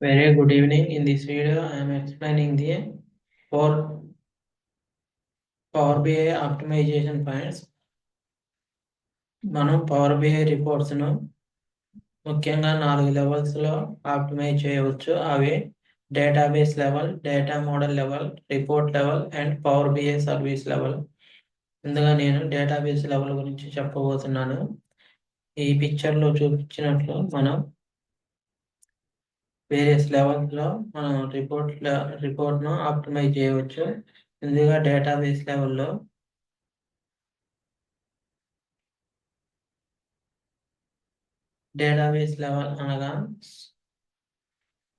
Very good evening. In this video, I am explaining the four Power BI optimization points. మనం power BI reports ను ముఖ్యంగా 4 levels లో optimize చేయవచ్చు. అవి database level, data model level, report level and power BI service level. ముందుగా నేను database level గురించి చెప్పబోతున్నాను. ఈ పిక్చర్ లో చూపించినట్లు మనం వేరియస్ లెవెల్స్ లో మనం రిపోర్ట్ ను ఆప్టిమైజ్ చేయవచ్చు. ముందుగా డేటాబేస్ లెవెల్లో డేటాబేస్ లెవెల్ అనగా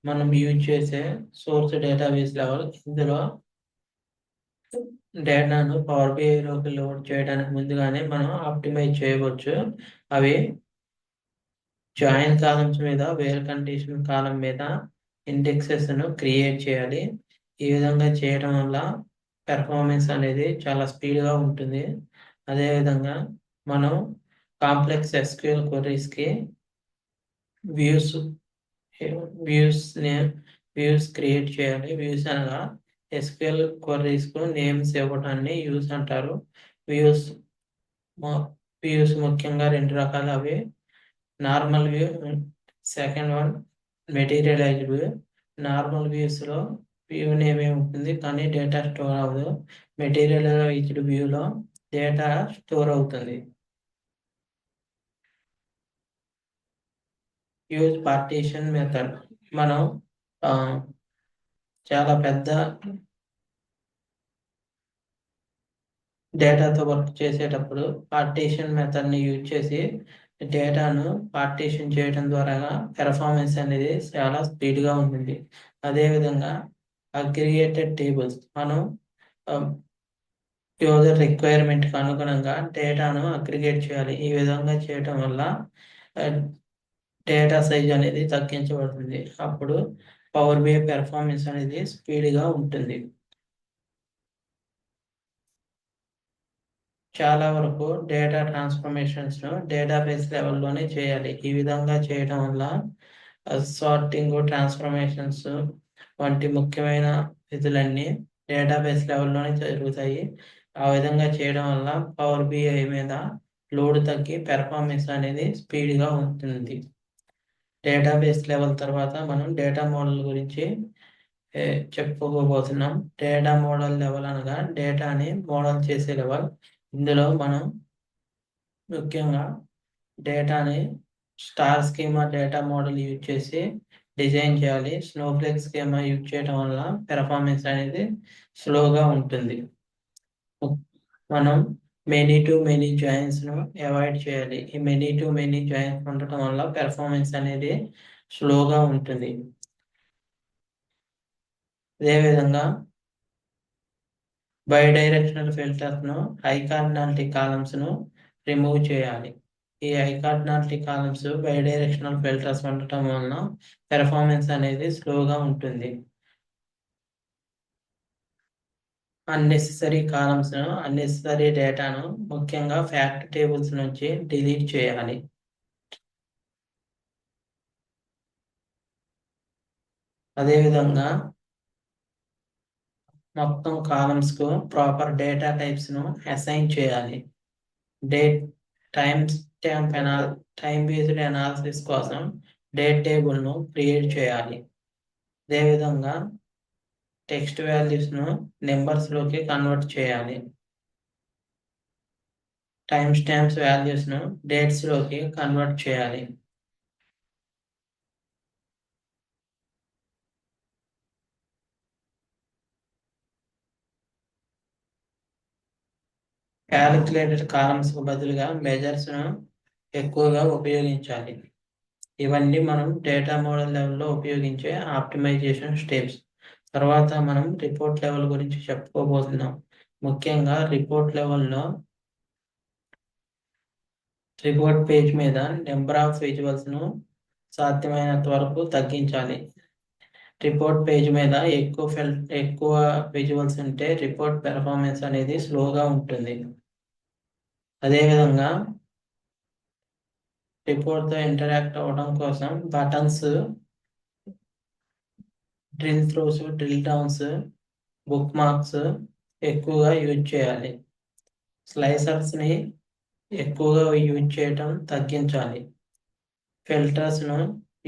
మనం యూజ్ చేసే సోర్స్ డేటాబేస్ లెవెల్. ఇందులో డేటాను పవర్ బిఐలోకి లోడ్ చేయడానికి ముందుగానే మనం ఆప్టిమైజ్ చేయవచ్చు. అవి జాయిన్ కాలమ్స్ మీద, వేర్ కండిషన్ కాలం మీద ఇండెక్సెస్ ను క్రియేట్ చేయాలి. ఈ విధంగా చేయడం వల్ల పెర్ఫార్మెన్స్ అనేది చాలా స్పీడ్గా ఉంటుంది. అదేవిధంగా మనం కాంప్లెక్స్ ఎస్క్యూఎల్ క్వరీస్కి వ్యూస్ క్రియేట్ చేయాలి. వ్యూస్ అనగా ఎస్క్యూఎల్ క్వరీస్ కు నేమ్స్ ఇవ్వడాన్ని వ్యూస్ అంటారు. వ్యూస్ ముఖ్యంగా 2 రకాలు. అవి normal view, second one materialised view. Normal views లో వ్యూ నేమ్ ఉంటుంది కానీ డేటా స్టోర్ అవ్వదు. మెటీరియలైజ్డ్ వ్యూలో డేటా స్టోర్ అవుతుంది. Use partition method. మనం చాలా పెద్ద డేటాతో వర్క్ చేసేటప్పుడు పార్టీషన్ మెథడ్ ని యూజ్ చేసి డేటాను పార్టీషన్ చేయడం ద్వారా పెర్ఫార్మెన్స్ అనేది చాలా స్పీడ్గా ఉంటుంది. అదేవిధంగా అగ్రిగేటెడ్ టేబుల్స్. మనం యూజర్ రిక్వైర్మెంట్కి అనుగుణంగా డేటాను అగ్రిగేట్ చేయాలి. ఈ విధంగా చేయడం వల్ల డేటా సైజ్ అనేది తగ్గించబడుతుంది. అప్పుడు పవర్ బిఐ పెర్ఫార్మెన్స్ అనేది స్పీడ్గా ఉంటుంది. చాలా వరకు డేటా ట్రాన్స్ఫర్మేషన్స్ ను డేటాబేస్ లెవెల్లోనే చేయాలి. ఈ విధంగా చేయడం వల్ల సార్టింగ్, ట్రాన్స్ఫర్మేషన్స్ వంటి ముఖ్యమైన విధులన్నీ డేటాబేస్ లెవెల్లోనే జరుగుతాయి. ఆ విధంగా చేయడం వల్ల పవర్ బిఐ మీద లోడ్ తగ్గి పెర్ఫార్మెన్స్ అనేది స్పీడ్గా ఉంటుంది. డేటాబేస్ లెవెల్ తర్వాత మనం డేటా మోడల్ గురించి చెప్పుకోబోతున్నాం. డేటా మోడల్ లెవెల్ అనగా డేటాని మోడల్ చేసే లెవెల్. ఇందులో మనం ముఖ్యంగా డేటాని star schema data model use చేసి డిజైన్ చేయాలి. స్నోఫ్లేక్ స్కీమా యూజ్ చేయడం వల్ల పెర్ఫార్మెన్స్ అనేది స్లోగా ఉంటుంది. మనం మెనీ టు మెనీ జాయిన్స్ ను అవాయిడ్ చేయాలి. ఈ మెనీ టు మెనీ జాయిన్స్ ఉండటం వల్ల పెర్ఫార్మెన్స్ అనేది స్లోగా ఉంటుంది. అదేవిధంగా బై డైరెక్షనల్ ఫిల్టర్స్ ను, హై కార్డినాలిటీ కాలమ్స్ ను రిమూవ్ చేయాలి. ఈ high cardinality columns by directional filters ఉండటం వలన పెర్ఫార్మెన్స్ అనేది స్లోగా ఉంటుంది. అన్నెసెసరీ కాలమ్స్ ను, అన్నెసెసరీ డేటాను ముఖ్యంగా ఫ్యాక్ట్ టేబుల్స్ నుంచి డిలీట్ చేయాలి. అదేవిధంగా మొత్తం కాలమ్స్ కు ప్రాపర్ డేటా టైప్స్ ను అసైన్ చేయాలి. టైమ్ బేస్డ్ అనాలిసిస్ కోసం డేట్ టేబుల్ ను క్రియేట్ చేయాలి. అదేవిధంగా టెక్స్ట్ వాల్యూస్ ను నెంబర్స్ లోకి కన్వర్ట్ చేయాలి. టైమ్ స్టాంప్స్ వాల్యూస్ ను డేట్స్ లోకి కన్వర్ట్ చేయాలి. క్యాలిక్యులేటెడ్ కాలమ్స్ కు బదులుగా మెజర్స్ ను ఎక్కువగా ఉపయోగించాలి. ఇవన్నీ మనం డేటా మోడల్ లెవెల్లో ఉపయోగించే ఆప్టిమైజేషన్ స్టెప్స్. తర్వాత మనం రిపోర్ట్ లెవెల్ గురించి చెప్పుకోబోతున్నాం. ముఖ్యంగా రిపోర్ట్ లెవెల్లో రిపోర్ట్ పేజ్ మీద నెంబర్ ఆఫ్ విజువల్స్ ను సాధ్యమైనంత వరకు తగ్గించాలి. రిపోర్ట్ పేజ్ మీద ఎక్కువ విజువల్స్ ఉంటే రిపోర్ట్ పెర్ఫార్మెన్స్ అనేది స్లోగా ఉంటుంది. అదేవిధంగా రిపోర్ట్ తో ఇంటరాక్ట్ అవ్వడం కోసం buttons drill throws, drill downs, book marks ఎక్కువగా యూజ్ చేయాలి. స్లైసర్స్ని ఎక్కువగా యూజ్ చేయటం తగ్గించాలి. ఫిల్టర్స్ను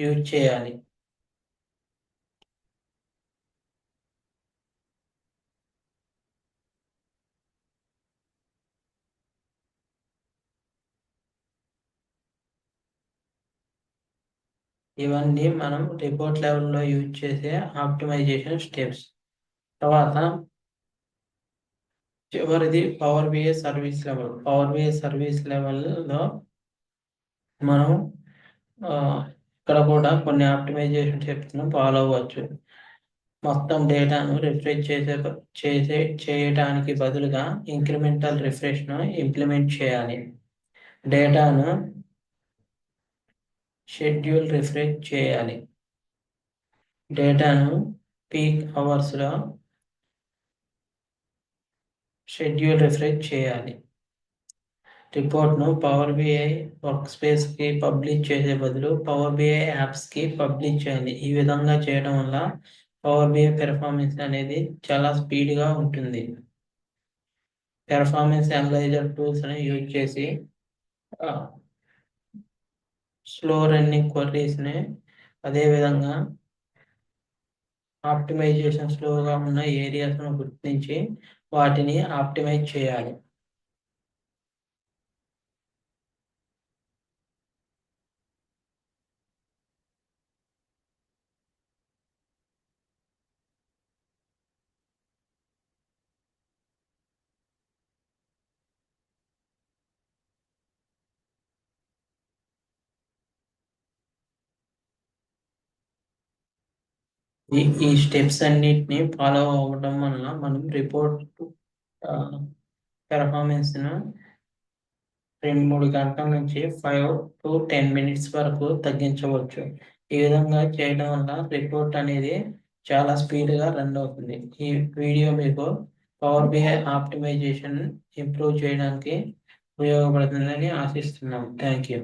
యూజ్ చేయాలి. ఇవన్నీ మనం రిపోర్ట్ లెవెల్లో యూజ్ చేసే ఆప్టిమైజేషన్ స్టెప్స్. తర్వాత చివరిది power BI service level. Power BI service లెవెల్లో మనం ఇక్కడ కూడా కొన్ని ఆప్టిమైజేషన్ స్టెప్స్ను ఫాలో అవ్వచ్చు. మొత్తం డేటాను రిఫ్రెష్ చేయడానికి బదులుగా ఇంక్రిమెంటల్ రిఫ్రెష్ను ఇంప్లిమెంట్ చేయాలి. డేటాను షెడ్యూల్ రిఫ్రెష్ చేయాలి. డేటాను పీక్ అవర్స్లో షెడ్యూల్ రిఫ్రెష్ చేయాలి. రిపోర్ట్ను పవర్ బిఐ వర్క్ స్పేస్కి పబ్లిష్ చేసే బదులు పవర్ బిఐ యాప్స్కి పబ్లిష్ చేయాలి. ఈ విధంగా చేయడం వల్ల పవర్ బిఐ పెర్ఫార్మెన్స్ అనేది చాలా స్పీడ్గా ఉంటుంది. పెర్ఫార్మెన్స్ అనలైజర్ టూల్స్ని యూజ్ చేసి స్లో రన్నింగ్ క్వరీస్ని, అదేవిధంగా ఆప్టిమైజేషన్ స్లోగా ఉన్న ఏరియాస్ను గుర్తించి వాటిని ఆప్టిమైజ్ చేయాలి. ఈ స్టెప్స్ అన్నిటిని ఫాలో అవ్వడం వల్ల మనం రిపోర్ట్ పెర్ఫార్మెన్స్ను 2-3 గంటల నుంచి 5 to 10 minutes వరకు తగ్గించవచ్చు. ఈ విధంగా చేయడం వల్ల రిపోర్ట్ అనేది చాలా స్పీడ్గా రన్ అవుతుంది. ఈ వీడియో మీకు పవర్ బిఐ ఆప్టిమైజేషన్ ఇంప్రూవ్ చేయడానికి ఉపయోగపడుతుందని ఆశిస్తున్నాం. Thank you.